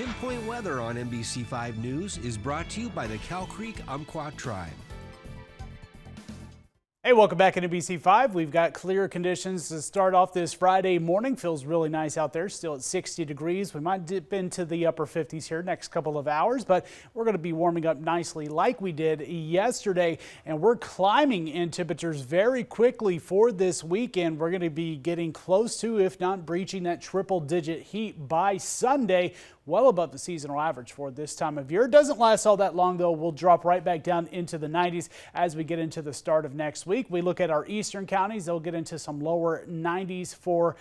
Pinpoint Weather on NBC5 News is brought to you by the Cow Creek Umpqua Tribe. Hey, welcome back to NBC5. We've got clear conditions to start off this Friday morning. Feels really nice out there, still at 60 degrees. We might dip into the upper 50s here next couple of hours, but we're going to be warming up nicely like we did yesterday. And we're climbing in temperatures very quickly for this weekend. We're going to be getting close to, if not breaching, that triple-digit heat by Sunday. Well above the seasonal average for this time of year. It doesn't last all that long, though. We'll drop right back down into the 90s as we get into the start of next week. We look at our eastern counties. They'll get into some lower 90s for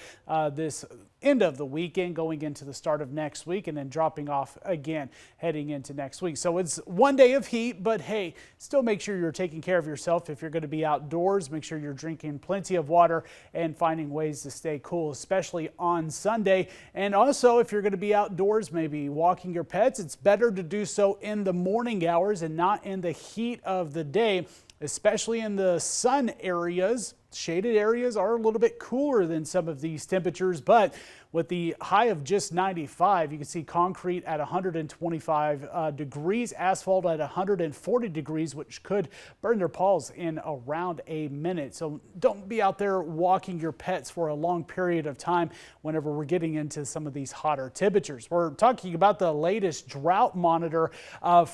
this end of the weekend, going into the start of next week, and then dropping off again heading into next week. So it's one day of heat, but hey, still make sure you're taking care of yourself. If you're going to be outdoors, make sure you're drinking plenty of water and finding ways to stay cool, especially on Sunday. And also, if you're going to be outdoors, maybe walking your pets, it's better to do so in the morning hours and not in the heat of the day, especially in the sun areas. Shaded areas are a little bit cooler than some of these temperatures, but with the high of just 95, you can see concrete at 125 degrees, asphalt at 140 degrees, which could burn their paws in around a minute. So don't be out there walking your pets for a long period of time whenever we're getting into some of these hotter temperatures. We're talking about the latest drought monitor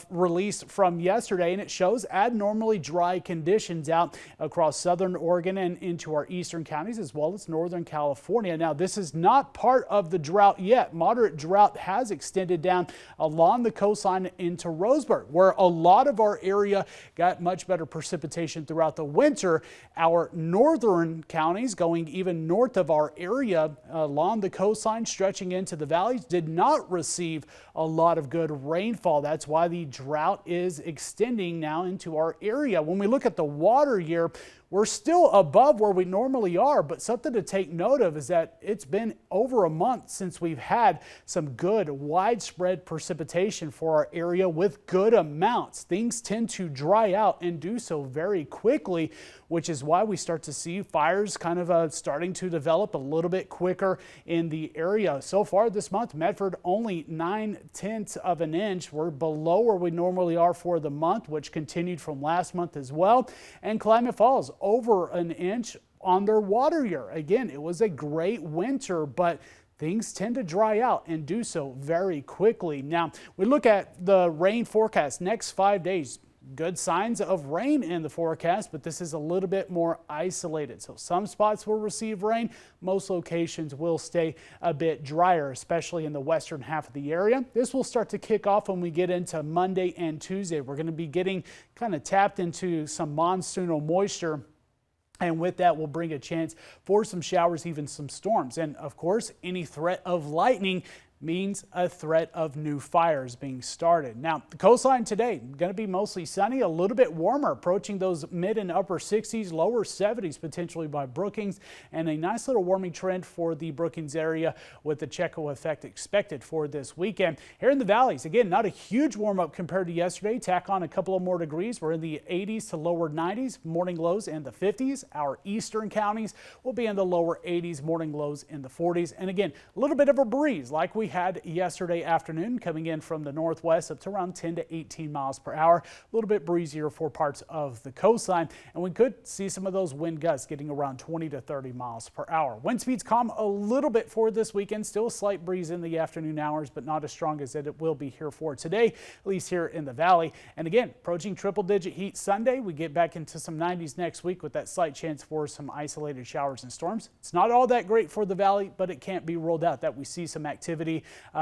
released from yesterday, and it shows abnormally dry conditions out across southern Oregon and into our eastern counties as well as northern California. Now, this is not part of the drought yet. Moderate drought has extended down along the coastline into Roseburg, where a lot of our area got much better precipitation throughout the winter. Our northern counties, going even north of our area along the coastline, stretching into the valleys, did not receive a lot of good rainfall. That's why the drought is extending now into our area. When we look at the water year, we're still above where we normally are, but something to take note of is that it's been over a month since we've had some good widespread precipitation for our area with good amounts. Things tend to dry out and do so very quickly, which is why we start to see fires kind of starting to develop a little bit quicker in the area. So far this month, Medford only 9/10 of an inch. We're below where we normally are for the month, which continued from last month as well. And Klamath Falls over an inch on their water year. Again, it was a great winter, but things tend to dry out and do so very quickly. Now, we look at the rain forecast next 5 days. Good signs of rain in the forecast, but this is a little bit more isolated. So some spots will receive rain. Most locations will stay a bit drier, especially in the western half of the area. This will start to kick off when we get into Monday and Tuesday. We're going to be getting kind of tapped into some monsoonal moisture. And with that, we'll bring a chance for some showers, even some storms. And of course, any threat of lightning means a threat of new fires being started. Now, the coastline today going to be mostly sunny, a little bit warmer, approaching those mid and upper 60s, lower 70s potentially by Brookings, and a nice little warming trend for the Brookings area with the Checo effect expected for this weekend. Here in the valleys, again, not a huge warm up compared to yesterday. Tack on a couple of more degrees. We're in the 80s to lower 90s, morning lows in the 50s. Our eastern counties will be in the lower 80s, morning lows in the 40s. And again, a little bit of a breeze like we had yesterday afternoon, coming in from the northwest up to around 10 to 18 miles per hour. A little bit breezier for parts of the coastline, and we could see some of those wind gusts getting around 20 to 30 miles per hour. Wind speeds calm a little bit for this weekend. Still a slight breeze in the afternoon hours, but not as strong as it will be here for today, at least here in the valley. And again, approaching triple-digit heat Sunday. We get back into some 90s next week with that slight chance for some isolated showers and storms. It's not all that great for the valley, but it can't be ruled out that we see some activity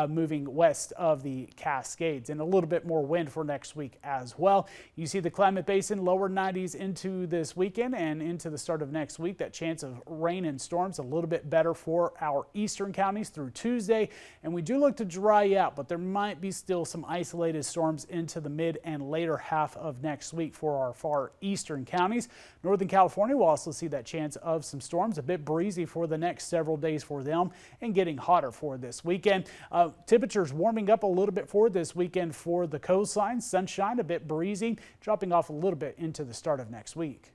moving west of the Cascades, and a little bit more wind for next week as well. You see the Klamath Basin lower 90s into this weekend and into the start of next week. That chance of rain and storms a little bit better for our eastern counties through Tuesday, and we do look to dry out, but there might be still some isolated storms into the mid and later half of next week for our far eastern counties. Northern California will also see that chance of some storms, a bit breezy for the next several days for them, and getting hotter for this weekend. Temperatures warming up a little bit for this weekend for the coastline. Sunshine, a bit breezy, dropping off a little bit into the start of next week.